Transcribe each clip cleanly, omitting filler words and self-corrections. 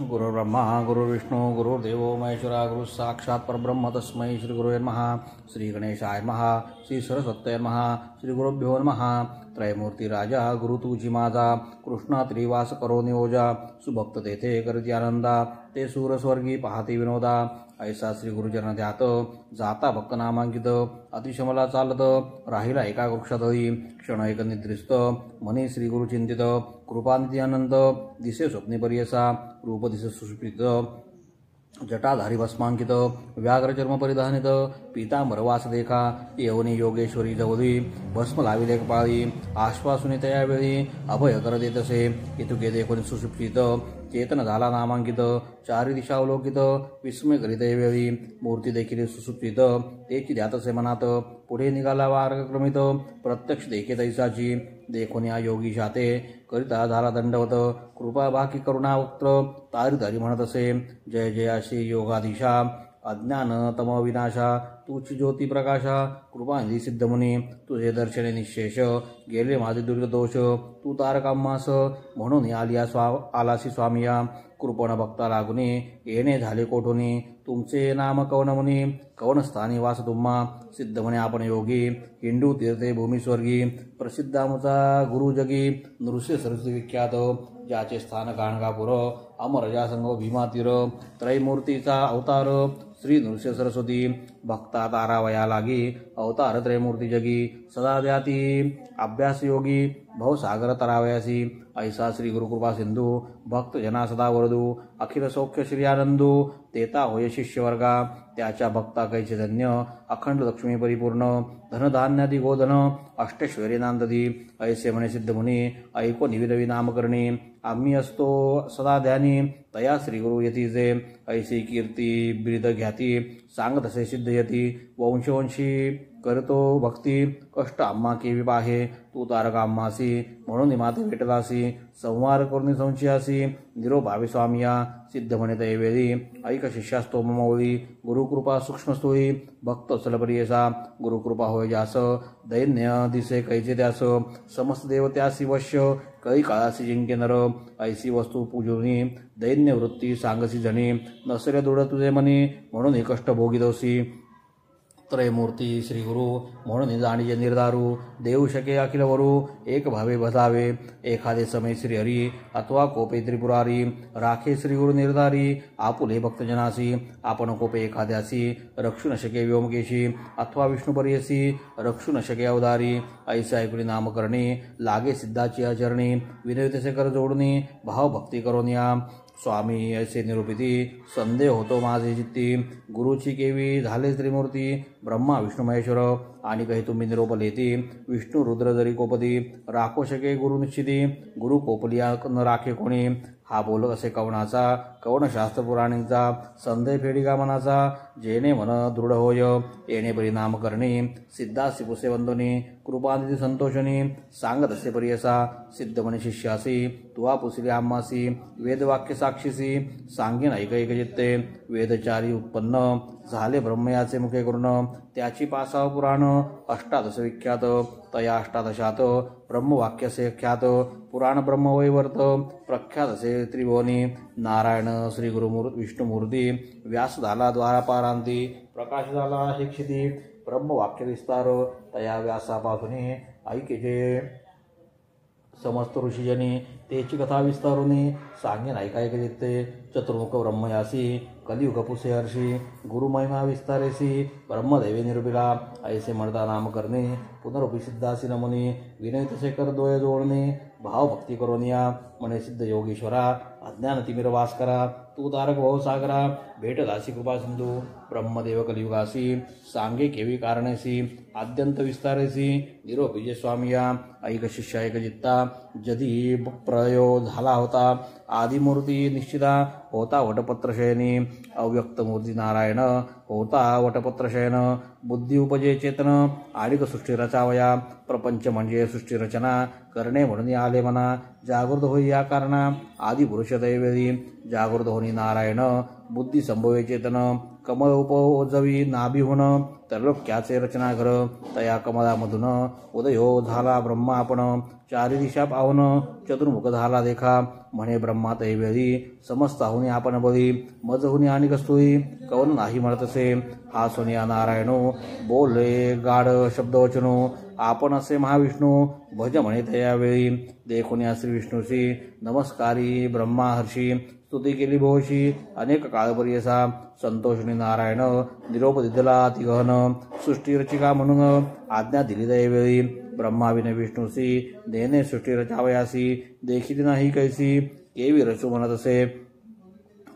गुरुर्ब्रह्मा गुरुर्विष्णू गुरुर्देवो महेश्वरा गुरु साक्षात् परब्रह्म तस्मै श्री गुरुवे नमः. श्री गणेशाय नमः. श्री सरस्वत्यै नमः. श्री गुरुभ्यो नमः. त्रयमूर्ती राजा गुरु तुझी माझा, कृष्णा त्रिवास करो नियोजा. सुभक्त तेथे करती आनंदा, ते सूर स्वर्गी पाहते विनोदा. ऐसा श्री गुरुचरण ध्यात, जाता भक्त नामांकित. अतिशमला चालत, राहिला एका वृक्षातळी. क्षण एक निद्रिस्त, मनी श्री गुरु चिंतित. कृपानिधी अनंत, दिसे स्वप्ने पर्यसा. रूप दिसे सुष्पित, जटाधारी भस्मांकित. व्याघ्र चर्म परिधानित, पीतांबर वास देखा. येवनी योगेश्वरी जवळी, भस्म लाविले कपाळी. आश्वासुनी तया वेळी, अभय कर देतसे. इतुके देखून सुषुप्तीत, चेतन झाला नामांकित. चारी दिशा अवलोकित, विस्मय करीत वेळी. मूर्ती देखील सुसुप्तीत, तेची ध्यातसे मनात. पुढे निघाला मार्गक्रमित, प्रत्यक्ष देखे तैसाची. देखून या योगी शाते, करिता झाला दंडवत. कृपा बाकी करुणा वक्त्र, तारी तारी म्हणत असे. जय जय अशी योगाधीशा, अज्ञान तम विनाशा. तुची ज्योती प्रकाशा, कृपानिधी सिद्धमुनी. तुझे दर्शने निशेष, गेले माझे दुर्गदोष. तू तारकाम्हास, म्हणून आलासी स्वामिया. कृपण भक्ता लागुनी, येणे झाले कोठुनी. तुमचे नाम कवन मुनी, कवन स्थानी वास तुम्हा. सिद्ध म्हणे आपण योगी, हिंदू तीर्थे भूमी स्वर्गी. प्रसिद्ध आमचा गुरु जगी, नृस्य सरस्वती विख्यात. ज्याचे स्थान गाणगापूर, अमरजा संग भीमा तीर. त्रैमूर्तीचा अवतार, श्री नृस्य सरस्वती. भक्ता तारावया लागी, अवतार त्रैमूर्ती जगी. सदा द्याती अभ्यास योगी, भवसागर तरावयासी. ऐसा श्री गुरुकृपा सिंधू, भक्त जना सदा वरदू. अखिल सौख्य श्री आनंदू, तेता होय शिष्यवर्गा. त्याच्या भक्ता कैचे धन्य, अखंड लक्ष्मी परिपूर्ण. धनधान्यादी गोधन, अष्टैश्वर्य नांददी. ऐसे म्हणे सिद्ध मुनी, ऐको निविदवी नामकरणी. आम्ही असतो सदा ध्यानी, तया श्री गुरु यतीचे. ऐसी कीर्ती बिरुद घ्याती, सांगत असे सिद्ध यती. वंशवंशी करतो भक्ती, कष्ट आम्हा केवी पाहे. तू तारका आम्हासी, म्हणून माते भेटलासी. संवार करून संशयासी, निरोभावी स्वामिया. सिद्ध म्हणे दैवेळी, ऐक शिष्यास्तो ममवळी. गुरुकृपा सूक्ष्मस्थूळी, भक्त चलप्रियसा. गुरुकृपा होय जास, दैन्य दिसे कैचे त्यास. समस्त देव त्यासी वश्य, कळी काळासी जिंके नर. ऐसी वस्तू पूजुनी, दैन्य वृत्ती सांगसी जणी. नसरे दृढ तुझे मनी, म्हणून कष्ट भोगितोसी. त्रयमूर्ती श्री गुरु, म्हणून जाणीजे निर्धारू. देऊ शके अखिल वरू, एक भावे बसावे. एखादे समय श्री हरी, अथवा कोपे त्रिपुरारी. राखे श्री गुरु निर्धारी, आपुले भक्तजनासी. आपण कोपे एखाद्यासी, रक्षू न शके व्योमकेशी. अथवा विष्णुपर्यसी, रक्षू न शके अवधारी. ऐसे ऐकुनी नामकरणी, लागे सिद्धाची आचरणी. विनय तसे कर जोडणी, भाव भक्ती करोनिया. स्वामी ऐसे निरूपिती, संदेह होतो माझे चित्ती. गुरुची केवी झाले त्रिमूर्ती, ब्रह्मा विष्णू महेश्वर. आणि काही तुम्ही निरोप लेती, विष्णू रुद्र जरी कोपती. राखो शके गुरु निश्चिती, गुरु कोपलिया न राखे कोणी. हा बोल असे कवनाचा, कवन शास्त्र पुराणींचा. संदेह फेडिका मनाचा, जेणे मन दृढ होय. येणे परिणाम करणी, सिद्धासी पुसे वंदनी. कृपानिधी संतोषणी, सांगत असे परियसा. सिद्ध म्हणे शिष्यासी, तुवा पुसली आम्हासी. वेदवाक्य साक्षीसी, सांगेन ऐक एक चित्ते. वेदचारी उत्पन्न, झाले ब्रह्मयाचे मुखे करून. त्याची 5 पुराण, अष्टादश विख्यात. तया अष्टादशात, ब्रह्मवाक्यसे ख्यात. पुराण ब्रह्मवैवर्त, प्रख्यात असे त्रिभुवनी. नारायण श्री विष्णुमूर्ती. व्यास झाला द्वारापारांती, प्रकाश झाला शिक्षिती. ब्रह्मवाक्य विस्तार, तया व्यासापासून ऐकेचे समस्त ऋषीजनी. तेची कथा विस्तारुनी, सांगेन ऐकायक जित्ते. चतुर्मुख ब्रह्मयासी, कलियुग पुसे हर्षी. गुरुमहिमा विस्तारेसी, ब्रह्मदैवे निरूपिला. ऐसे म्हणता नाम करणे, पुनरुपी सिद्धासी नमुनी. विनय तसे कर दोय जोडणे, भाव भक्ती करोनिया. म्हणे सिद्ध योगीश्वरा, अज्ञान तिमिर वास करा. तू तारक भवसागरा, भेटलासी कृपा सिंधू. ब्रह्मदेव कलियुगासी, सांगे केवी कारणेसी. आद्यंत विस्तारेसी, निरोपीजे स्वामिया. ऐक शिष्या एक जित्ता, जधी प्रयोग झाला होता. आदिमूर्ती निश्चिता, होता वटपत्रशयनी. अव्यक्त मूर्ती नारायण, होता वटपत्रशयन. बुद्धी उपजे चेतन, आडिक सृष्टी रचावया. प्रपंच म्हणजे सृष्टी रचना, करणे म्हणून आले मना. जागृत होई या कारणा, आदिपुरुष दैवेदी. जागृत होनी नारायण, बुद्धी संभवे चेतन. कमळ उपजवी नाभिहून त्रैलोक्याचे रचनाघर तया कमळामधून उदयो झाला ब्रह्मा आपण चारी दिशा पावन चतुर्मुख झाला देखा म्हणे ब्रह्मा तैवेळी समस्ताहुनी आपण बळी मजहुनी आणि कस्तुरी कवन नाही म्हणतसे हा सोनिया नारायणो बोले गाढ शब्दवचनो आपण असे महाविष्णू भज म्हणे तयावेळी देखून या श्री विष्णूशी नमस्कारी ब्रह्मा हर्षी स्तुती केली भोशी अनेक काळपर्यसा संतोषणी नारायण निरोप दिला तिगहन सृष्टी रचिका म्हणून आज्ञा दिली दैवेळी ब्रह्माविने विष्णूसी देणे सृष्टी रचावयासी देखील नाही कैसी केवी रचू म्हणत असे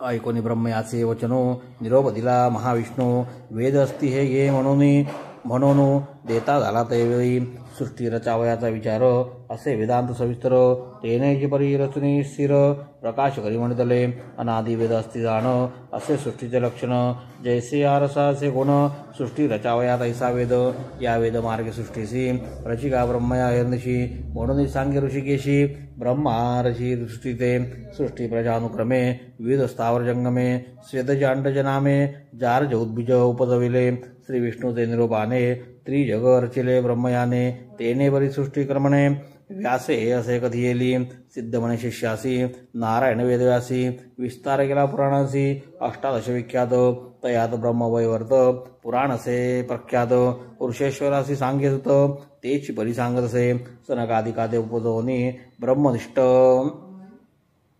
ऐकोनी ब्रह्म याचे वचनो निरोप दिला महाविष्णू वेद असती हे घे म्हणून देता झाला तैवेळी सृष्टी रचावयाचा विचार असे वेदांत सविस्तर तेनेची परी रचनी स्थिर प्रकाश करी म्हणतले अनादि वेद असती जाण असे सृष्टीचे लक्षण जैसे आरसा असे गुण सृष्टी रचावया तैसा वेद या वेद मार्गे सृष्टीसी रचिका ब्रह्मया हिरनिशी म्हणून सांगे ऋषिकेशी ब्रह्मा ऋषी सृष्टीते सृष्टी प्रजानुक्रमे विविध स्थावर जंगमे स्वेदजांड नामे जार उद्बीज उपजविले श्री विष्णूचे निरोपाने त्रिजग रचिले ब्रह्मयाने तेने बरी सृष्टी क्रमणे व्यासे असे कधी येली सिद्ध म्हणे शिष्यासी नारायण वेदव्यासी विस्तार केला पुराणासी अष्टादश विख्यात तयात ब्रह्मवैवर्त पुराण असे प्रख्यात पुरुषेश्वरासी सांगेत तेची परी सांगत असे सनकादिकादे उपजवनी ब्रह्मनिष्ठ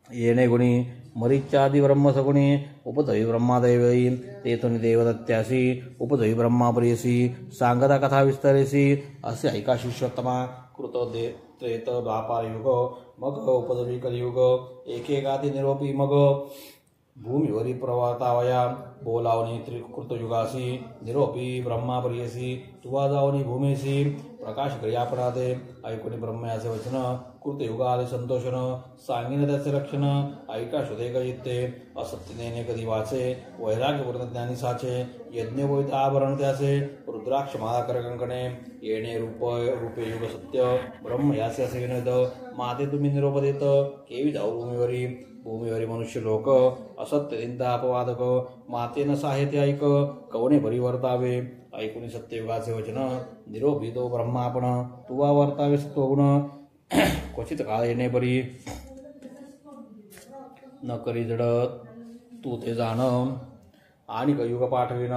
येणे गुणी मरीच्यादि ब्रह्मसगुणी उपजवी ब्रह्मादैवयी तेथून देवदत्यासी उपजवी ब्रह्माप्रियसी सांगता कथा विस्तरेसी असे ऐका शिष्योत्तमा कृत त्रेत द्वापार युग मग उपजवी कलियुग एकेकादि निरोपी मग भूमीवरी प्रवर्तावया बोलावनी त्रिकृतयुगासी निरोपी ब्रह्माप्रियसी तुवा जावनी भूमीसी प्रकाश करी आपणाते ऐकुनी ब्रह्मयाचे वचन कृतयुगाले संतोषन सांगिन त्याचे लक्षण ऐका शोधे गजित्ते असत्यनेने कधी वाचे वैराग्यपूर्ण ज्ञानी साचे यज्ञवैत आवरण त्याचे रुद्राक्ष महाकर कंकणे येणे रूपे युग सत्य ब्रह्म याचे असे विनोद माते तुम्ही निरोप देत केवी जाऊ भूमीवरी मनुष्य लोक असत्य चिंता अपवादक मातेन साहित्य ऐक कवणे परिवर्तावे ऐकुनी सत्ययुगाचे वचन निरोपी तो ब्रह्मा आपण तुवा वर्तावे सत्वगुण क्वचित काळ येणे परी न करी जड तू ते जाण आणि कयुग पाठविन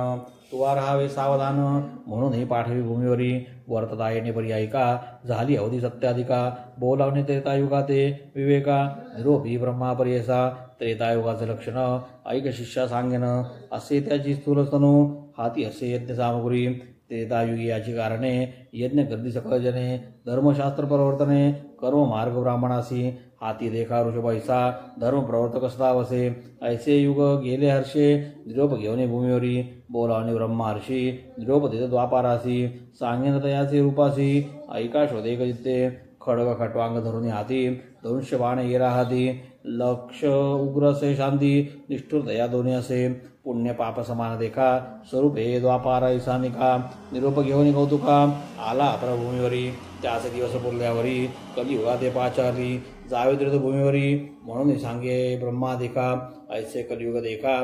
तुवा राहावे सावधान म्हणूनही पाठवी भूमीवरी वर्तता येणे परी ऐका झाली अवधी सत्याधिका बोलावणे त्रेतायुगा ते विवेका निरोपी ब्रह्मापर्यसा त्रेतायुगाचे लक्षण ऐक शिष्या सांगेन असे त्याची स्थूलतनु हाती असे यज्ञ सामग्री त्रेतायुगी याची कारणे यज्ञ गर्दी सकळ जने धर्मशास्त्र प्रवर्तने कर्म मार्ग ब्राह्मणासी हाती देखा ऋषभैसा धर्म प्रवर्तक असतावसे ऐसे युग गेले हर्षे निरोप घेऊन भूमीवरी बोलावणे ब्रह्महर्षी निरोप देत द्वापारासी सांगेन तयाचे रूपासी ऐका शोधे कजित्ते खडग खटवांग धरुणी हाती धनुष्य बाण येरा हाती लक्ष उग्र असे शांती निष्ठुर दया दोन्ही असे पुण्य पाप समान देखा स्वरूप हे द्वापार ईशानिका निरोप घेऊन कौतुका आला प्रभूमीवरी त्याचे दिवस बोलल्यावरी कलियुगा ते पाचारली जावे तीर्थ भूमीवरी म्हणून सांगे ब्रह्मा देखा ऐसे कलियुग देखा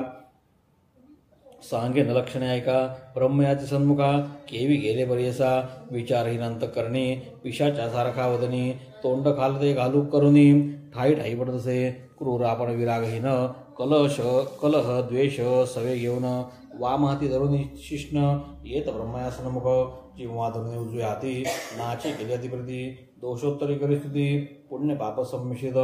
सांगे न लक्षणे ऐका ब्रह्मयाचे सन्मुखा केवी गेले बरेसा विचारहीन अंतकरणी पिशाच्या सारखा वदनी तोंड खालते घालूक करुनी ठाई ठाई पडतसे क्रूर आपण विरागहीन कलह द्वेष सवे घेऊन वाम हाती धरून शिष्ण येत ब्रह्मया सन्मुख जिव्हा धरून उजवे हाती नाचे केली अतिप्रती दोषोत्तरी करिस्थिती पुण्य पाप संमिश्रित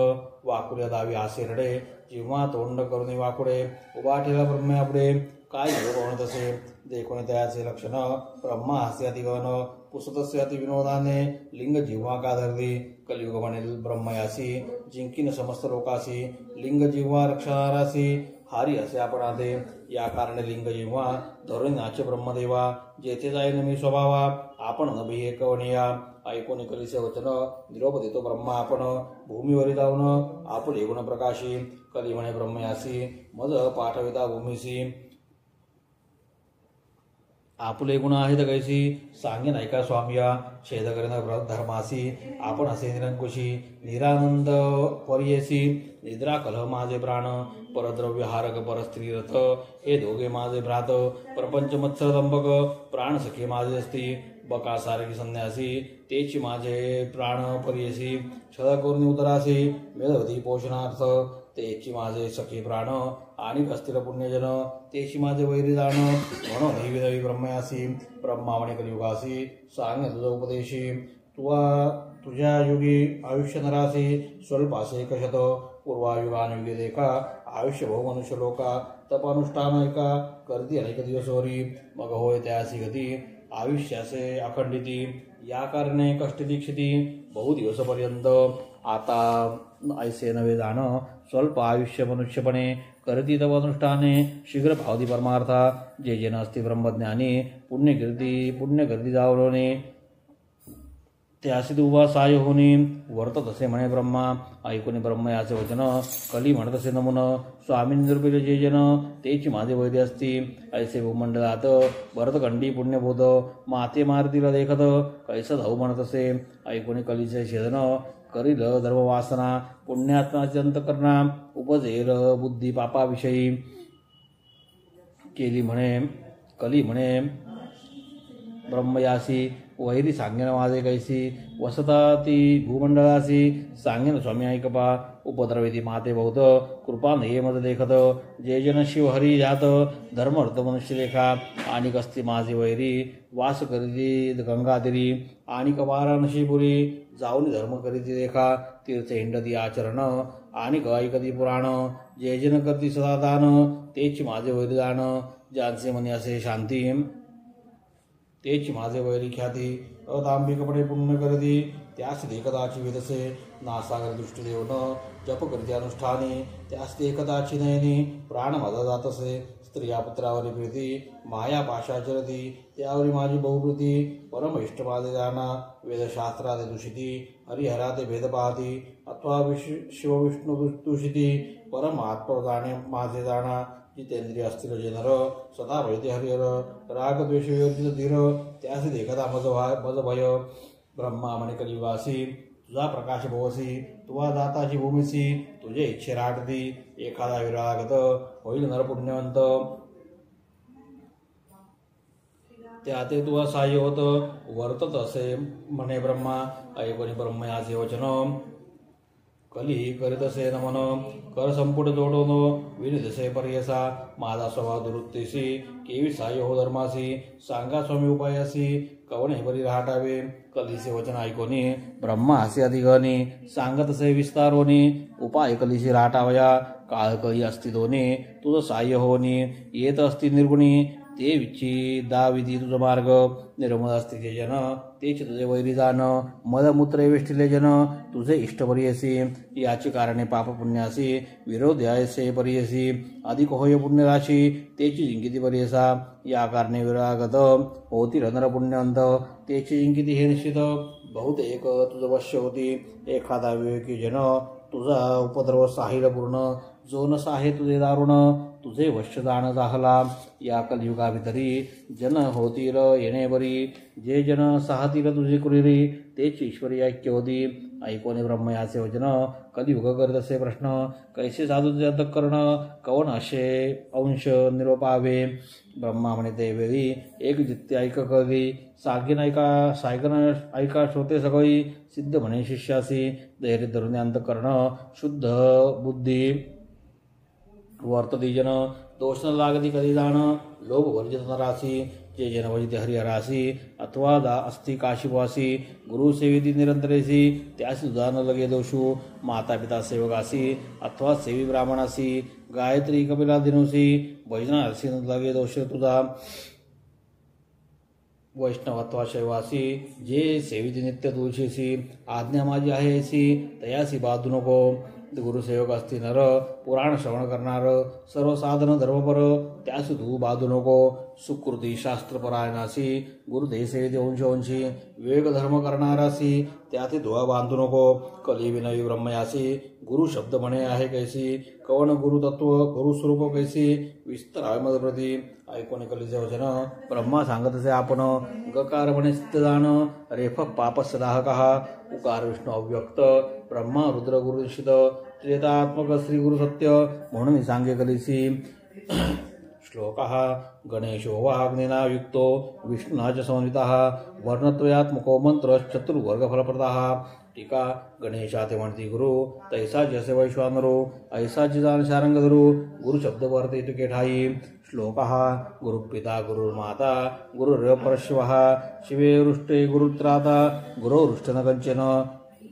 वाकुल्या दावी आसे रडे जिव्हा तोंड करुणी वाकुडे उभा ठेला ब्रह्मयापुढे काय योग म्हणत असे देखून त्याचे लक्षण ब्रह्मा हास्य अतिगहन पुसतस्य अति विनोदाने लिंग जिव्हा का धरली कलियुग म्हणेल ब्रह्मयासी जिंकीन समस्त लोकासी लिंग जिव्हा रक्षणारासी हारी असे आपण आदे या कारणे लिंग जिव्हा धरून नाचे ब्रह्मदेवा जेथे जाईन मी स्वभावा आपण नभी एक वणिया ऐकून कलिसे वचन निरोप देतो ब्रह्मा आपण भूमीवरी जाऊन आपुले गुण प्रकाशी कली म्हणे ब्रह्मयासी मज पाठविता भूमीसी आपुले गुण आहेत कैसी सांगेन ऐका स्वामिया छेद करेन धर्मासी आपण असे निरंकुशी निरानंद पर्यसी निद्रा कलह माझे प्राण परद्रव्य हारक परस्त्री रथ हे दोघे माझे भ्रात प्रपंच मत्सर दंभक प्राण सखे माझे असती बका सारखी संन्यासी तेची माझे प्राण पर्यसी छळ करून उदरासी मेधवती पोषणार्थ तेची माझे सखे प्राण आणि अस्थिर पुण्यजन तेची माझे वैरी जाण म्हणून ही विधवी ब्रह्मयासी ब्रह्मावणे कलियुगासी सांग तुझ उपदेशी तुझ्या युगी आयुष्य नरासी स्वल्पासे एकशत पूर्वायुगानुयुगे देखा आयुष्य बहु मनुष्य लोका तपानुष्ठान ऐका करती अनेक दिवसोरी मग होय त्यासी गती आयुष्याचे अखंडिती या कारणे कष्ट दीक्षिती बहु दिवसपर्यंत आता ऐसे नवे जाणं स्वल्प आयुष्य मनुष्यपणे करती तव अनुष्ठाने शीघ्र भावती परमार्था जे जेन असते ब्रह्मज्ञानी पुण्यकीर्ती जावलोने त्यासी उभा साय होणे वर्तत असे म्हणे ब्रह्मा ऐकून ब्रह्म याचे वचन कली म्हणत असे नमुन स्वामी निरूपिले जे जन तेची माझे वैद्य असती ऐसे भूमंडलात भरतखंडी पुण्यबोध माते मारतीला देखत कैसा धाऊ म्हणत असे ऐकून कलीचे छेदन करील धर्मवासना पुण्यात्माचे अंतकरणा उपजेल बुद्धी पापाविषयी केली म्हणे कली म्हणे ब्रह्मयासी वैरी सांगेन माझे कैसी वसता ती भूमंडळासी सांगेन स्वामी ऐकपा उपद्रवेती माते बहुत कृपा नये मद देखत जे जन शिव हरी जात धर्म अर्थ मनुष्य लेखा आणि कस्ती माझे वैरी वास करीती गंगातिरी आणि वाराणसीपुरी जाऊन धर्म करीती देखा तीर्थ हिंडती आचरण आणि ऐकती पुराण जे जन करती सदादान तेची माझे वैरी जाण ज्यांचे मनी असे शांती तेची माझे वैरी ख्याती अदांबिकपणे पुण्य करती त्यास एकदाची वेदसे नासागर दृष्टी देऊन जप करते अनुष्ठानी त्यास ते एकदाची नयनी प्राण माझा जातसे स्त्रिया पुत्रावरी प्रीती माया पाशाचरती त्यावरी माझी बहुप्रीती परम इष्ट माझे जाना वेदशास्त्रादे दूषिती हरिहराते भेद पाहती अथवा शिवविष्णू दूषिती परम आत्म जाणे माझे जाणा जितेंद्रिय असतील जे नर सदा भयते हरिहर राग द्वेष विवर्जित धीर त्यासी देखता मज भय ब्रह्मा म्हणे कलिवासी तुझा प्रकाश भवसी तुझा दाताची भूमिसी तुझे इच्छे राटती एखादा विरागत होईल नर पुण्यवंत त्याते तुझा सहाय्य होत वर्तत असे म्हणे ब्रह्मा ऐकोनी ब्रह्मयाचे वचन कली करीत असे नमन कर संपुट जोडून विनिदसे पर्यसा माझा स्वभाव दुरुत्तेसी केवी सहाय्य हो धर्मासी सांगा स्वामी उपायासी कवणे बरी राहटावे कलीचे वचन ऐकोनी ब्रह्मा असे अधिगणी सांगत असे विस्तारोनी उपाय कलीशी राहटावया काळ कळी असती दोनी तुझं सहाय्य होनी येत असती निर्गुणी ते विच्छी दाविधी तुझ मार्ग निर्मळ असते जे जन तेच तुझे वैरी जाण मलमूत्रे वेष्टिले जन तुझे इष्ट परियसी याची कारणे पाप पुण्यासी विरोध यायसे परियसी अधिक होय पुण्यराशी तेची जिंकिती परियसा या कारणे विरागत होती नर पुण्यवंत तेची जिंकिती हे निश्चित बहुतेक तुझं वश्य होती एखादा विवेकी जन तुझा उपद्रव साहिल पूर्ण जो न साहे तुझे दारुण तुझे वश्य दान जाहला या कलियुगाभितरी जन होतील येणे बरी जे जन साहतील तुझे कुरिरी तेची ईश्वरी ऐक्य होती ऐकोने ब्रह्मयाचे वचन कलियुग करत असे प्रश्न कैसे साधू कर्ण कवन असे अंश निरोपावे ब्रह्मा म्हणे ते वेळी एक जित्ते ऐक कळली सागीन ऐका श्रोते सगळी सिद्ध म्हणे शिष्यासी धैर्य धरुणे अंतकर्ण शुद्ध बुद्धी वर्तती जन दोष न लागती कधी जाण लोभ वर्जित नरासी जे जन वजिते हरिहरासी अथवा अस्ति काशीवासी गुरु सेविती निरंतरेसी त्यासी तुझा न लगे दोषू माता पिता सेवकासी अथवा सेवी ब्राह्मणासी गायत्री कपिला दिनोसी भजनासी न लगे दोष तुझा वैष्णव अथवा शैवासी जे सेविती नित्य तुळशीसी आज्ञा माझी आहेसी तयासी बाधू नको गुरुसेवक असती नर पुराण श्रवण करणार सर्व साधन धर्मपर त्यास तू बाधू नको सुकृती शास्त्रपरायणासी गुरुदेसेविते वंशवंशी विवेक धर्म करणारासी त्यात धुवा बांधू नको कली विनयी ब्रह्मयासी गुरु शब्द म्हणे आहे कैसी कवन गुरुतत्व गुरुस्वरूप कैसी विस्ताराय मदप्रती ऐकून कलीचे वचन ब्रह्मा सांगत असे आपण गकार म्हणे सिद्धदान रेफ पापस्य दाहकः उकार विष्णू अव्यक्त ब्रह्मा रुद्र गुरु निश्चित त्रेतात्मक श्री गुरु सत्य म्हणून सांगे कलिसी श्लोकः गणेशो वा अग्निना युक्तो विष्णुना च समन्वितः वर्णत्रयात्मको मंत्र चतुर्वर्गफलप्रदः टीका गणेशा ते म्हणती गुरु तैसा जसे वैश्वानरो ऐसा जिजान शारंग धरू गुरु शब्द वर्ते तुके ठाई श्लोकः गुरुपिता गुरुर्माता गुरुरेव परशिवः शिवे वृष्टे गुरुत्राता गुरो वृष्टन कंचन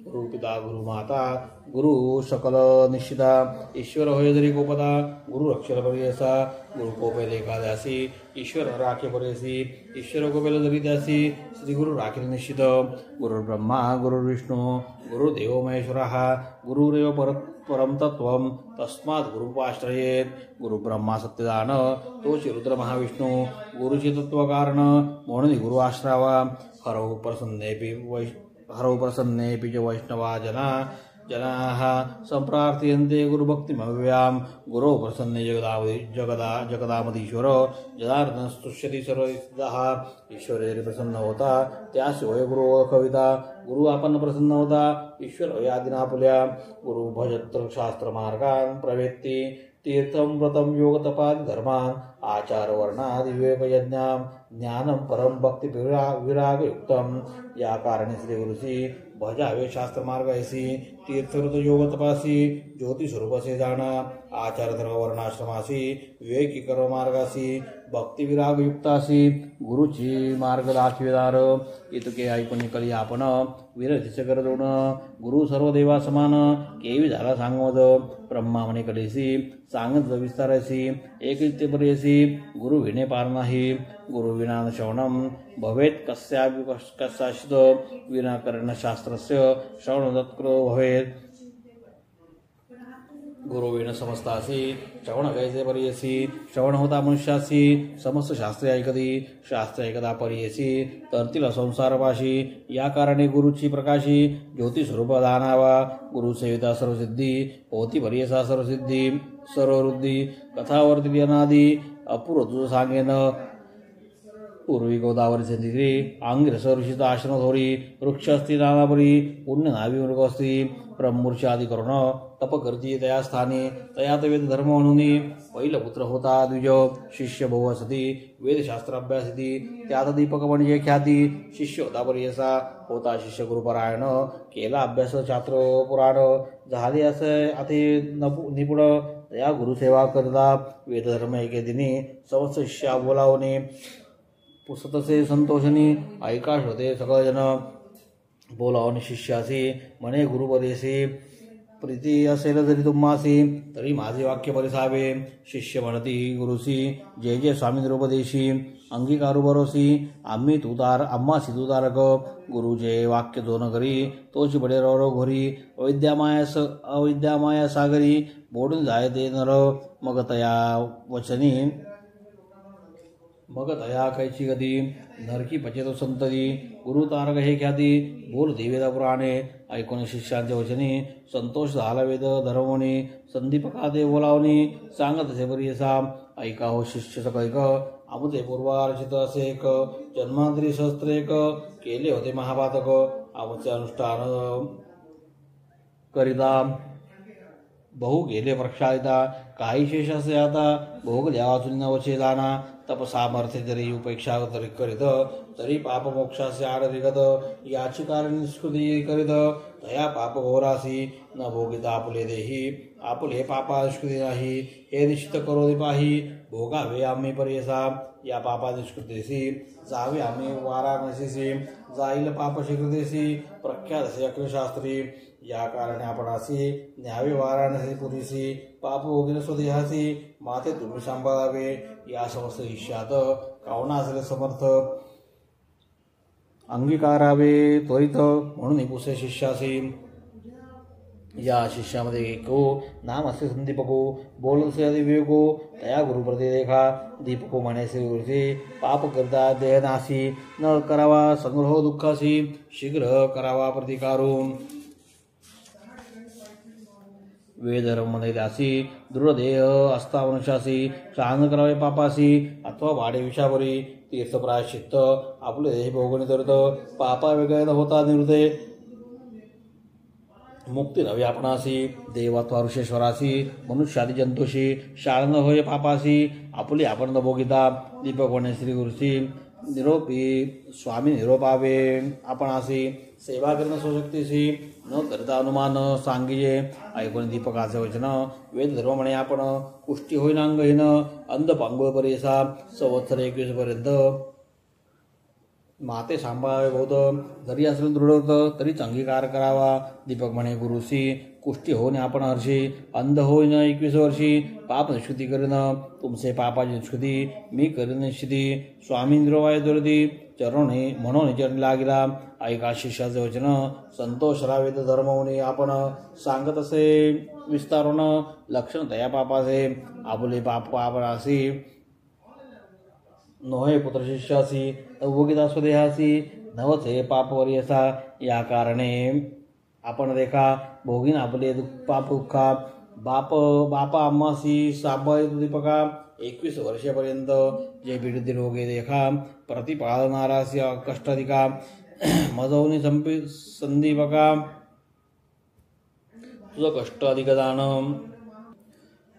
गुरुपिता गुरुमाता गुरु सकल निश्चिता ईश्वर होय जरी गोपदा गुरु अक्षर पर्यसा गुरु कोपेल एकाद्यासी ईश्वर राखे पर्यसी ईश्वर कोपेल जरी त्यासी श्री गुरु राखील निश्चित गुरुर्ब्रह्मा गुरुर्विष्णू गुरुदेव महेश्वरः गुरुरेव परम तत्वम तस्मात् गुरुपाश्रयेत गुरुब्रह्मा सत्यदान तोच रुद्र महाविष्णू गुरुचे तत्वकारण म्हणून गुरु आश्रावा हरौ प्रसन्नेऽपि च वैष्णवा जनाः संप्रार्थयन्ते गुरुभक्तिमव्यां गुरो प्रसन्ने जगदामधीश्वर जनार्दनस्तुष्यति सर्वसिद्धः ईश्वर जरी प्रसन्न होता त्यास होय गुरु ओळखविता गुरु आपण प्रसन्न होता ईश्वर होय आदिना आपुल्या गुरु भजत्र शास्त्रमार्गान् प्रवेत्ति तीर्थं व्रतं योगतपादि धर्मान् आचार वर्णादि विवेकयज्ञां ज्ञानं परम भक्ति विरागयुक्तं या कारणे श्री गुरुसी भजावे शास्त्रमार्ग ऐसी तीर्थव्रत योग तपासी ज्योति स्वरूपसे जाणा आचार धर्म वर्णाश्रमासी विवेकी कर्म मार्गासी भक्ती विराग युक्तासी गुरुची मार्ग दाखविदार इतके ऐकून कली आपण विरतीचे करदोण गुरु सर्व देवा समान केवी झाला सांगवद ब्रह्मा म्हणे कलेसी सांगत विस्तारायसी एक पर्यसी गुरु विणे पार नाही गुरु विना श्रवणम भवेत कस्याचित विना कर्ण शास्त्रस्य श्रवण तत्कृतो भवेत गुरुविण समस्तासी श्रवण कैसे पर्यसी श्रवण होता मनुष्यासी समस्त शास्त्रे ऐकती शास्त्र ऐकता पर्यसी तरतील संसारपाशी या कारणे गुरुची प्रकाशी ज्योती स्वरूप दानावा गुरु सेविता सर्वसिद्धी होती पर्यसा सर्वसिद्धी सर्ववृद्धी कथावर्ती अनादी अपूर्व तुझ सांगेन पूर्वी गोदावरी सिंधी आंगिरस ऋषीचा आश्रम थोरी वृक्ष असती नानापरी पुण्य नावी मृग असती ब्रह्मूर्षी आदी करून तप करती तया स्थानी तयात वेद धर्म म्हणून पहिला पुत्र होता द्विज शिष्य बहु असती वेदशास्त्र अभ्यासिती त्यात दीपक म्हणजे ख्याती शिष्य होता पर्यसा होता शिष्य गुरुपरायण केला अभ्यास छात्र पुराण झाले असे अति निपुण या गुरुसेवा करता वेदधर्म एके दिनी समस्त शिष्या बोलावणे पुसतसे संतोषणी ऐकाश होते सकळजन बोलावणे शिष्यासी म्हणे गुरुपदेशी प्रीती असेल जरी तुम्हासी तरी माझे वाक्य परिसावे शिष्य म्हणती गुरुसी जय जय स्वामी निरुपदेशी अंगीकारू भरोसी आम्हासी तुतारक गुरुचे वाक्य जो न करी तोची बडे रौरव घोरी अविद्यामाया सागरी बोडून जाय ते नर मग तया वचनी मग दया कैची गती नरकी पचेतो संतती गुरु तारक हे ख्याती बोल देवेदा पुराणे ऐकून शिष्यांच्या वचनी संतोष झाला वेद धर्मोनी संदीपका ते बोलावणी सांगत असे पर्यसा ऐका हो शिष्य सकैक अमुते पूर्वार्चित असे एक जन्मांतरी सहस्त्रेक केले होते महापातक अमुचे अनुष्ठान करिता बहु गेले प्रक्षालिता काही शेष असे आता भोग द्यावाचून नवचे जाना तप सामर्थ्य जरी उपेक्षा तरी करीत तरी पाप मोक्षासे आडरिगत याची कारण निष्कृती करीत तया पाप घोरासी न भोगिता आपुले देही आपुले पापा निष्कृती नाही हे निश्चित करो दे पाही भोगावे आम्ही पर्यसा या पापा निष्कृतीसी जावे आम्ही वाराणसीसी जाईल पाप शीघ्रदेसी प्रख्यात असे अखिलशास्त्री या कारणे आपणासी न्यावे वाराणसी पुरीसी पाप भोगिन स्वदेहासी माते तुम्ही सांभाळावे या समस्त ईशात कावना असले समर्थ अंगीकारावे त्वरित म्हणून पुसे शिष्यासी या शिष्यामध्ये एको नाम असे संदीपको बोलसे विवेको तया गुरुप्रती देखा दीपको म्हणे श्री गुरुजी पाप करता देहनाशी न करावा संग्रह दुःखाशी शीघ्र करावा प्रतिकारो वेदरमध्ये दासी दृढदेह असता मनुष्यासी चांद करावे पापासी अथवा वाडे विषावरी तीर्थ प्रायश्चित्त आपले देह भोगणी करत पापा वेगळे न होता निवृत्ते मुक्ती नवी आपणासी देव अथवा ऋषेश्वरासी मनुष्यादी जंतूशी शाळ न होय पापासी आपली आपण न भोगिता दीपक होणे श्री गुरुची निरोपी स्वामी निरोपावे आपणासी सेवा करणं स्वशक्तीशी न करता अनुमान सांगिजे ऐकून दीपकाचे वचन वेद धर्म म्हणे आपण कुष्टी होईन अंगहीन अंध पांगुळ परेसा संवत्सर 21 पर्यंत माते सांभाळावे बहुत जरी असेल दृढ होतं तरीच अंगीकार करावा दीपक म्हणे गुरुसी कुष्टी होणे आपण हर्षी अंध होईन 21 वर्षी पाप निष्कृती करीन तुमचे पापाची निष्कृती मी करीन निश्चिती स्वामी निरोवाय दुर्दी चरणी म्हणून चरणी लागिला ऐका शिष्याचे वचन संतोष रावेद धर्म होणे आपण सांगत असे विस्तारून लक्षण तया पापाचे आपले पाप आपणासी नोहे पुत्र शिष्यासी अवगिता स्वदेहासी नवचे पापवर्यसा या कारणे आपण देखा भोगीन आपले पाप दुःखा बापा अम्मासी सांभाळी दीपका 21 वर्षापर्यंत जे पीडित रोगे देखा प्रतिपालनारासी कष्टाधिका मजवणी संदीपका तुझं कष्ट अधिक दान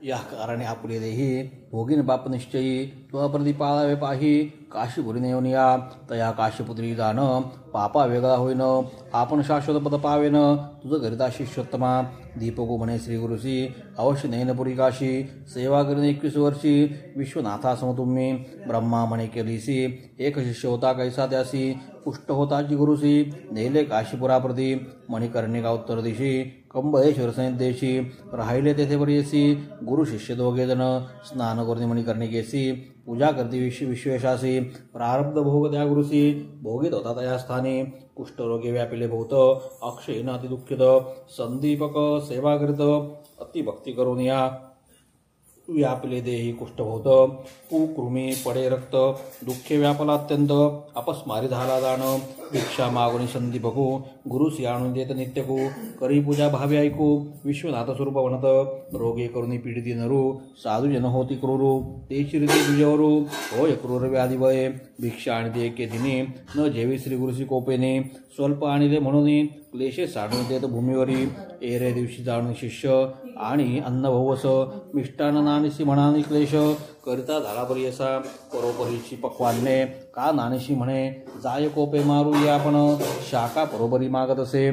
या कारणे आपले देही भोगीन बाप निश्चयी तुझा प्रतिपाळावे पाही काशीपुरी नेऊन या तया काशीपुत्री जाण पापा वेगळा होईन आपण शाश्वत पद पावेन तुझं करिता शिष्योत्तमा दीपको म्हणे श्री गुरुसी अवश्य नयनपुरी काशी सेवा करीन 21 वर्षी विश्वनाथा सम तुम्ही ब्रह्मा म्हणे केलीसी एक शिष्य होता कैसा त्यासी पुष्ट होता जी गुरुसी नेले काशीपुराप्रती मणिकर्णिका उत्तर दिशी कंबळेश्वर सैन्यदेशी राहिले तेथे बरेसी गुरु शिष्य दोघे जण स्नान करून मणिकर्णिकेसी पूजा करती विश्वेशासी प्रारब्ध भोग त्या गुरुसी भोगित होता तया स्थानी कुष्ठरोगे व्यापिले बहुत अक्षयीन अतिदुःखित संदीपक सेवा करीत अतिभक्ती करून या व्यापले देही कुष्ठभूत कुकृमी पडे रक्त दुःखे व्यापला अत्यंत अपस्मारी झाला जाण भिक्षा मागुनी संदीपकू गुरुसी आणून देत नित्यकू करी पूजा भावी ऐकू विश्वनाथ स्वरूप म्हणत रोगे करुणी पीडिती नरू साधू जन होती क्रूरू ते शिरते तुझ्यावरू होय क्रूर व्याधी वये भिक्षा आणि दे एके दिनी न जेवी श्री गुरुसी कोपेने स्वल्प आणिले म्हणून क्लेशे साडून देत भूमीवरी एरे दिवशी जाणून शिष्य आणि अन्न भवस मिष्टान नानिसी म्हणानी क्लेश करिता झाला पर्यसा परोपरीची पक्वान्ने का नानिशी म्हणे जाय कोपे मारू या आपण शाखा परोपरी मागत असे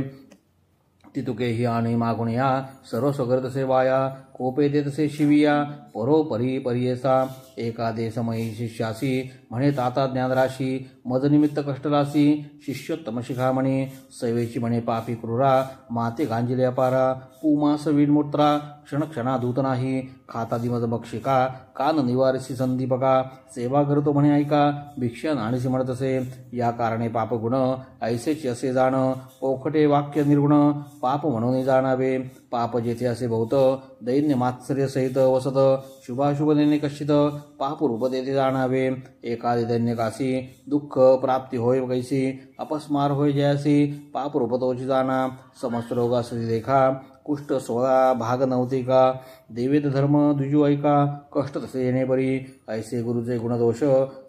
तितुकेही आणि मागून या सर्व स्वगत असे वाया कोपे देतसे शिविया परोपरी पर्येसा एकादे समयी शिष्यासी म्हणे ताता ज्ञानराशी मजनिमित्त कष्टराशी शिष्योत्तम शिखामणी सैवेची म्हणे पापी क्रूरा माते गांजिले अपारा पुमास विणमूत्रा क्षणक्षणा दूत नाही खाता दिमज बक्षिका कान निवारसी संदीपका सेवा करतो म्हणे ऐका भिक्षा नाणीसी म्हणत असे या कारणे पापगुण ऐसेची असे जाण ओखटे वाक्य निर्गुण पाप म्हणून जाणावे पाप जेथे असे बहुत दैन्य मात्सर्य सहित वसत शुभाशुभ नेने कश्चित पाप रूप तेथे जाणावे एखादे दैन्य कासी दुःख प्राप्ती होय कैसी अपस्मार होय जयासी पाप रूप तोची जाणा समस्त रोगासी देखा कुष्ठ 16 भाग नव्हते का देवेद धर्म दुजू ऐका कष्ट तसे येणे बरी ऐसे गुरुचे गुणदोष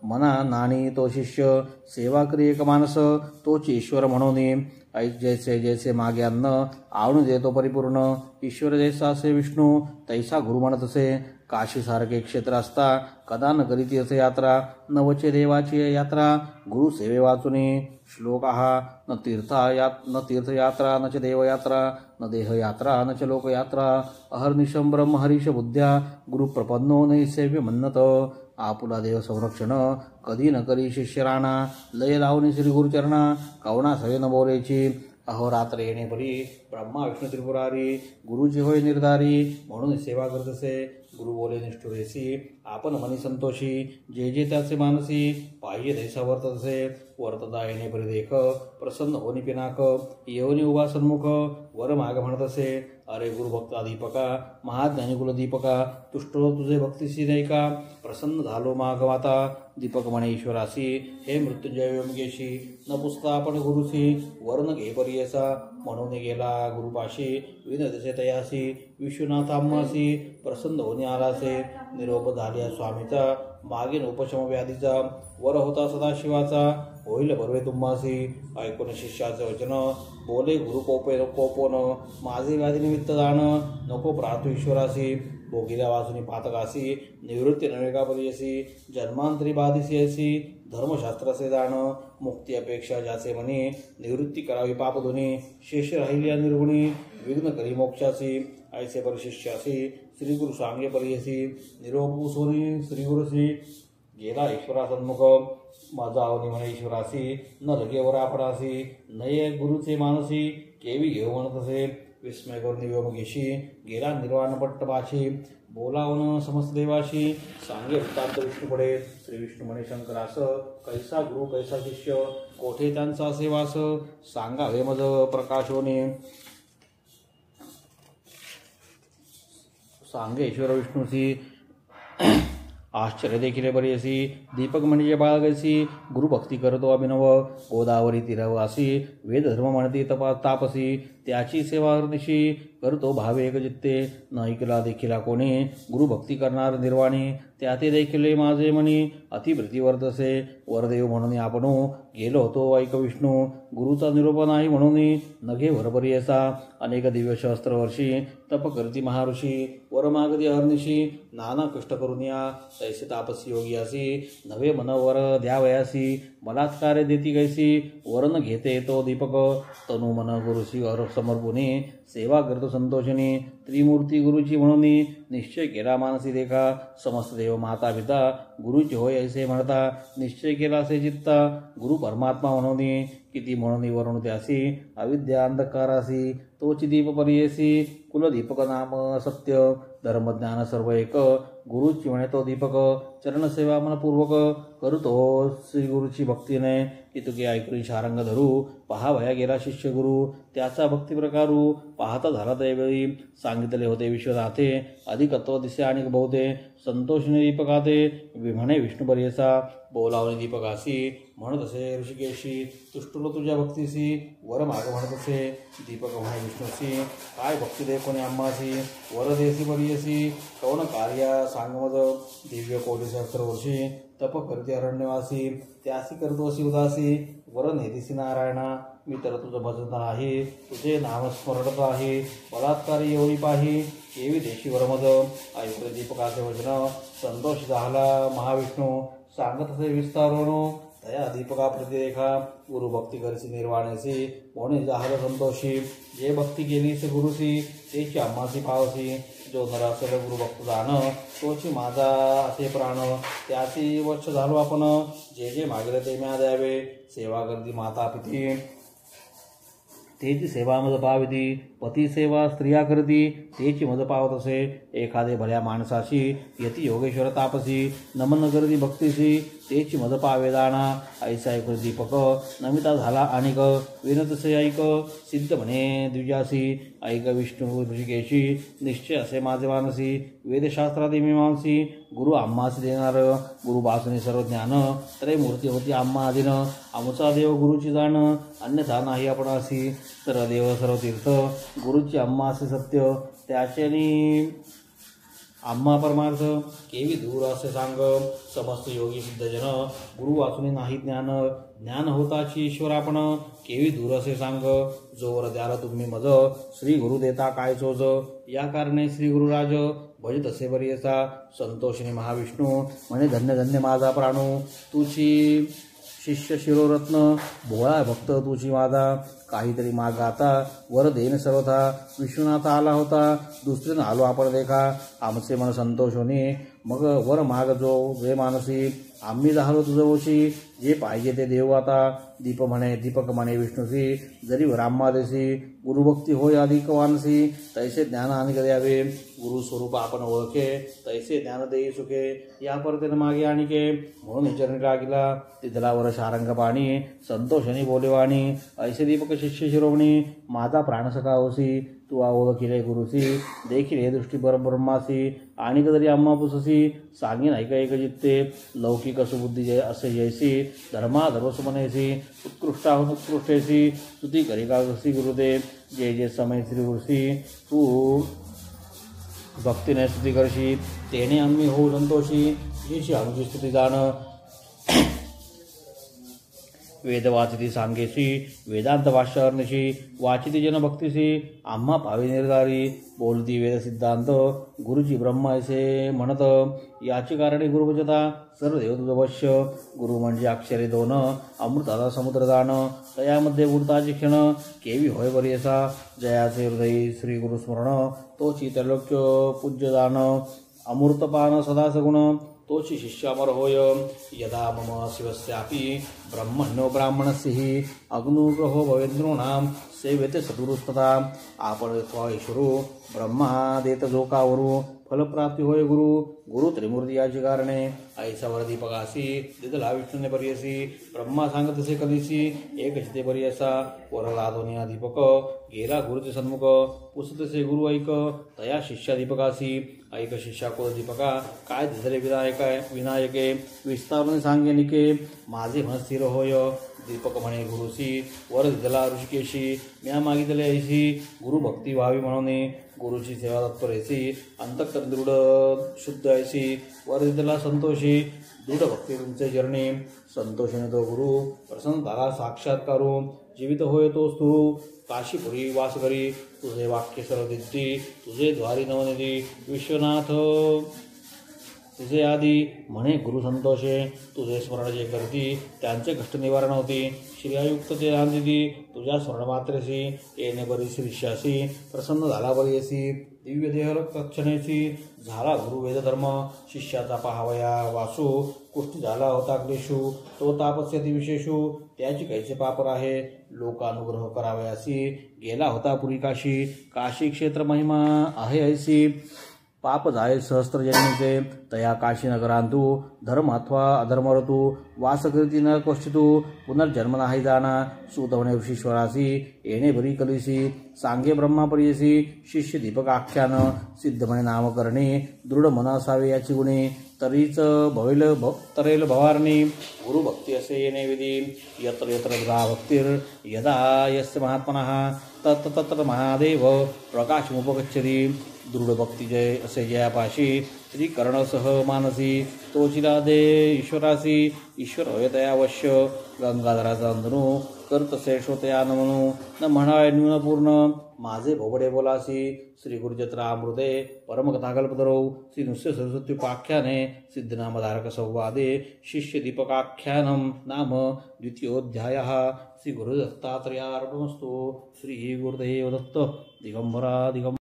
मना नाणी तो शिष्य सेवा करी एक मानस तोची ईश्वर म्हणून जैसे जैसे मागे अन्न आणून देतो परिपूर्ण ईश्वर जैसा असे विष्णू तैसा गुरु म्हणत असे काशी सारखे क्षेत्र असता कदा न करीती असे यात्रा नवचे देवाची यात्रा गुरु सेवे वाचुनी श्लोक न तीर्थयात्रा न च देवयात्रा न देहयात्रा न च लोकयात्रा अहर्निशं ब्रह्म हरीश बुद्ध्या गुरुप्रपन्नो नैसेव्य मन्नत आपुला देव संरक्षण कधी न करी शिष्य राणा लय लावणी श्री गुरुचरणा कवना सवे न बोलायची अहोरात्र येणे बरी ब्रह्मा विष्णू त्रिपुरारी गुरुजी होय निर्धारी म्हणून सेवा करत असे. गुरु बोले निष्ठुरेसी आपण मनी संतोषी जे जे त्याचे मानसी पाहिजे तैसा वर्तत असे. वर्तता येणे परिदेख प्रसन्न होनी पिनाक येऊनी उभा सन्मुख वर माग म्हणत असे. अरे गुरुभक्ता दीपका महाज्ञानी कुलदीपका तुष्टलो तुझे भक्तीसी नाही का. प्रसन्न झालो माग माता दीपक म्हणे ईश्वरासी हे मृत्युंजय व्योमकेशी न पुसता आपण गुरुसी वर्ण घे परियसा म्हणून गेला गुरुपाशी विनदसे तयासी विश्वनाथ आम्हासी प्रसन्न होणे आलासे. निरोप झाल्या स्वामीचा मागीन उपशम व्याधीचा वर होता सदाशिवाचा होईल बर्वे तुम्हासी. ऐकून शिष्याचे वचन बोले गुरु कोपोन माझे व्याधी निमित्त जाण नको प्रार्थू ईश्वरासी. भोगिल्या वासुनी पातकासी निवृत्ती नवेका परियसी जन्मांतरी बाधिसी असी धर्मशास्त्राचे जाण मुक्ती अपेक्षा ज्याचे म्हणे निवृत्ती करावी पापधुनी शेष राहिल्या निर्गुणी विघ्न करी मोक्षासी. ऐसे परिशिष्यासी श्री गुरु सांगे परियसी निरोपू सोनी श्री गुरुसी गेला ईश्वरा सन्मुख माझा अवनी म्हणे ईश्वरासी न लगे वरापरासी नये गुरुचे मानसी केवी घेऊ म्हणत असे. विस्मय करून व्योमकेशी गेला निर्वाण पट्टपाशी बोलावून समस्त देवाशी सांगे वृत्तांत विष्णूपडे. श्री विष्णू म्हणे शंकरास कैसा गुरु कैसा शिष्य कोठे त्यांचा सेवास सांगावे मज प्रकाशोने. सांगे ईश्वर विष्णूसी आश्चर्य देखील बरेसी दीपक म्हणजे बाळगसी गुरुभक्ती करतो अभिनव गोदावरी तीरवासी वेद धर्म म्हणते तापसी त्याची सेवा हरदिशी करतो भावे एकचित्ते न ऐकला देखील कोणी गुरुभक्ती करणार निर्वाणी त्या ते देखील माझे मनी अतिप्रीती वर्तसे. वरदेव म्हणून आपण गेलो होतो ऐक विष्णू गुरुचा निरोप नाही म्हणून नघे भरभरी असा अनेक दिव्य सहस्त्र वर्षी तप करती महाऋषी वर मागदी अहर्निशी नाना कष्ट करून या तैसे तापसी योगी असी नवे मन वर द्यावयासी बलात्कारे देती कैसी वरण घेते तो दीपक तनु मन गुरुसी समर्पुनी सेवा करतो संतोषिनी त्रिमूर्ती गुरुची म्हणून निश्चय केला मानसी देखा समस्त देव माता पिता गुरुची होय ऐसे म्हणता निश्चय केला असे चित्ता गुरु परमात्मा म्हणून किती म्हणून वरून त्यासी अविद्या अंधकारासी तोची दीप परियसी कुलदीपक नाम सत्य धर्मज्ञान सर्व एक गुरुची म्हणे तो दीपक चरणसेवा मनपूर्वक करतो श्री गुरुची भक्तीने इतके ऐकून शारंग धरू पहा भया गेला शिष्य गुरु त्याचा भक्ती प्रकारू पाहता झाला त्यावेळी सांगितले होते विश्वनाथे अधिकत्व दिसे आणि बहुते संतोषने दीपकाते म्हणे विष्णू पर्यसा बोलावणे दीपकासी म्हणत असे ऋषिकेशी तुष्टुलो तुझ्या भक्तीसी वर माग म्हणत असे दीपक म्हणे विष्णूसी काय भक्ती दे कोणी आम्हासी वर देसी परियसी कौन कार्या सांगमद दिव्य कोटी सहस्त्र वर्षी तप करते अरण्यवासी त्यासी करतो असी उदासी वर नेदिसी नारायणा मी तर तुझं भजत आहे तुझे नामस्मरणत आहे बलात्कारी एवढी पाही केवी देशी वरमद ऐकले दीपकाचे वचन संतोष झाला महाविष्णू सांगत असे विस्तारून दया दीपका प्रतिरेखा गुरुभक्ती करसी निर्वाणेसी म्हणून जाहल संतोषी जे भक्ती केली से गुरुसी तेची आम्हासी पावसी जो नरासल गुरुभक्त जाण तोची माझा असे प्राण त्याची वर्ष झालो आपण जे जे मागले ते म्या द्यावे सेवा करती माता पिती तेची सेवा मज पाविती पती सेवा स्त्रिया करती तेची मज पावत असे एखादे भल्या माणसाशी यती योगेश्वर तापसी नमन करती भक्तीसी तेची मज पावे जाणा ऐसा ऐक दीपक नमिता झाला अनेक विनतसे ऐक सिद्ध म्हणे द्विजासी ऐक विष्णू ऋषिकेशी निश्चय असे माझे मानसी वेदशास्त्रादी मीमांसी गुरु आम्हासी देणार गुरु बासुनी सर्व ज्ञान तरे मूर्ती होती आम्हा आधीन आमचा देव गुरुची जाण अन्यथा नाही आपणासी तर देव सर्व तीर्थ गुरुची आम्हा असे सत्य त्याच्यानी आम्हा परमार्थ केवी दूर असे सांग समस्त योगी सिद्धजन गुरु वाचुनी नाही ज्ञान ज्ञान होताची ईश्वर आपण केवी दूर असे सांग जोवर द्याल तुम्ही मज श्री गुरु देता काय चोज या कारणे श्री गुरुराज भजित असे बरियसा संतोषिनी महाविष्णू म्हणे धन्य धन्य माझा प्राणू तुझी शिष्य शिरोरत्न भोळा भक्त तुझी माझा काहीतरी माग आता वर देन सर्वथा विश्वनाथ आला होता दुसरीनं आलो आपण देखा आमचे मन संतोष होणे मग वर माग जो जे मानसी आम्ही झालो तुझं वशी जे पाहिजे ते देऊ आता. दीपक म्हणे विष्णूसी, जरी ब्राह्मादेशी गुरुभक्ती होय अधिक वानसी. तैसे ज्ञान आणि द्यावे, गुरु स्वरूप आपण ओळखे. तैसे ज्ञान देई सुखे, या परतेन मागे आणिके. म्हणून चरणी लागला तिथलावर शारंग पाणी. संतोषणी बोलेवाणी, ऐसे दीपक शिष्य शिरोमणी. माझा प्राणसखा होसी, तू ओळखिले गुरुसी. देखील हे दृष्टी परब्रह्मासी, आणि जरी आम्हा पुससी. सांगीन ऐक एक चित्ते, लौकिक सुबुद्धी जय असे जैसी. धर्मा धर्मसुमनेसी, उत्कृष्टाहून उत्कृष्टेसी. स्तुती करी का कसी गुरुदेव, जे समय श्री गुरुसी. तू भक्तीने स्तुती करशी, तेने आम्ही होऊ संतोषी. जीशी आमची स्तुती जाण, वेद वाचिती सांगेशी. वेदांत भाष्यावर्णशी, वाचिती जन भक्तीशी. आम्हा पावी निर्धारी, बोलती वेद सिद्धांत. गुरुची ब्रह्म ऐसे म्हणत, याची कारणे गुरुभजता. सर्व देव तुझं वश्य, गुरु म्हणजे अक्षरे दोन. अमृताचा समुद्र दान, तयामध्ये बुडताची क्षण. केवी होय बरी असा, जयाचे हृदयी श्री गुरुस्मरण. तोची त्रैलोक्य पूज्य दान, अमृतपान सदा सगुण. तोची शिष्य अमर होय, यदा मम शिवस्यापि. ब्रह्मण्यो ब्राह्मणस्यहि, अग्नुग्रहो भवेन्द्रूणां. सेवेते सदुरुस्तथा, आपण ईश्वरू. ब्रह्मा देत जोकावरू, फलप्राप्ती होय गुरु त्रिमूर्ती याची कारणे. ऐसावर दीपकासी, दिदला विष्णूने पर्यसी. ब्रह्मा सांगत असे कलिसी, एक चिते पर्यसा. वरला दोन्ही दीपक, गेला गुरुचे सन्मुख. पुसतसे गुरु ऐक, तया शिष्या दीपकासी. ऐक शिष्या कुळ दीपका, काय दिसले विनायके. विस्तारून सांगे निके, माझे मन स्थिर होय. दीपक म्हणे गुरुसी, वर दिदला ऋषिकेशी. म्या मागितले ऐशी, गुरु भक्ती व्हावी म्हणून. गुरुची सेवा तत्पर ऐसी, अंतःकरण दृढ शुद्ध ऐसी. वर दिदला संतोषी, दृढ भक्ती तुमचे चरणी. संतोषीने तो गुरु, प्रसन्न झाला साक्षात्कारू. जीवित होय तोच तू, काशीपुरी वास करी. तुझे वाक्य सर्व दिसती, तुझे द्वारी नवनिधी. विश्वनाथ तुझे आधी, म्हणे गुरु संतोषे. तुझे स्मरण जे करती, त्यांचे कष्ट निवारण होती. श्रियायुक्त ते रांदिती, तुझ्या स्मरण मात्रेसी. येणे बरी शिष्यासी, प्रसन्न झाला बरी असी. दिव्य देह तत्क्षणेसी, झाला गुरु वेदधर्म. शिष्याचा पाहावया वासू, कुष्ठी झाला होता क्लेशू. तो तापस्यती विशेषू, त्याची कैसे पापर आहे. लोकानुग्रह करावयासी, गेला होता पुरी काशी. काशी क्षेत्र महिमा आहे ऐसी. पाप जाय सहस्त्र जन्मीचे, तया काशी नगरांतू. धर्म अथवा अधर्म ऋतू, वास कृती न क्वचितू. पुनर्जन्म नाही जाना, सुतवणे ऋषीश्वरासी. येणे बरी कलिसी, सांगे ब्रह्मापर्यसी. शिष्य दीपक आख्यान, सिद्ध म्हणे नामकरणे. दृढ मन असावे याची गुणे, तरेल भवारणी. गुरु भक्ती असे येणे विधी, यत्र यत्र भक्तिर् यदा यस्य महात्मनः. तत्र तत्र महादेव प्रकाशमुपगच्छति. दृढ भक्ती जय असे जयापाशी, त्रिकर्णसह मानसी. तोचिला दे ईश्वरासी, ईश्वर होय तयावश्य. गंगाधराचा अंधनू, करतसे श्रोतया न म्हणू. न म्हणाय न्यूनपूर्ण, माझे भोबडे बोलासी. श्री गुरुजत्रा अमृते, परमकथाकल्पतरो. श्री नृस्य सरस्वत्युपाख्याने, सिद्धनामधारक संवादे. शिष्य दीपकाख्यानं नाम द्वितीयोऽध्यायः. श्री गुरुदत्तात्रेयार्पणमस्तु. श्री गुरुदेव दत्त. दिगंबरा दिगंबर.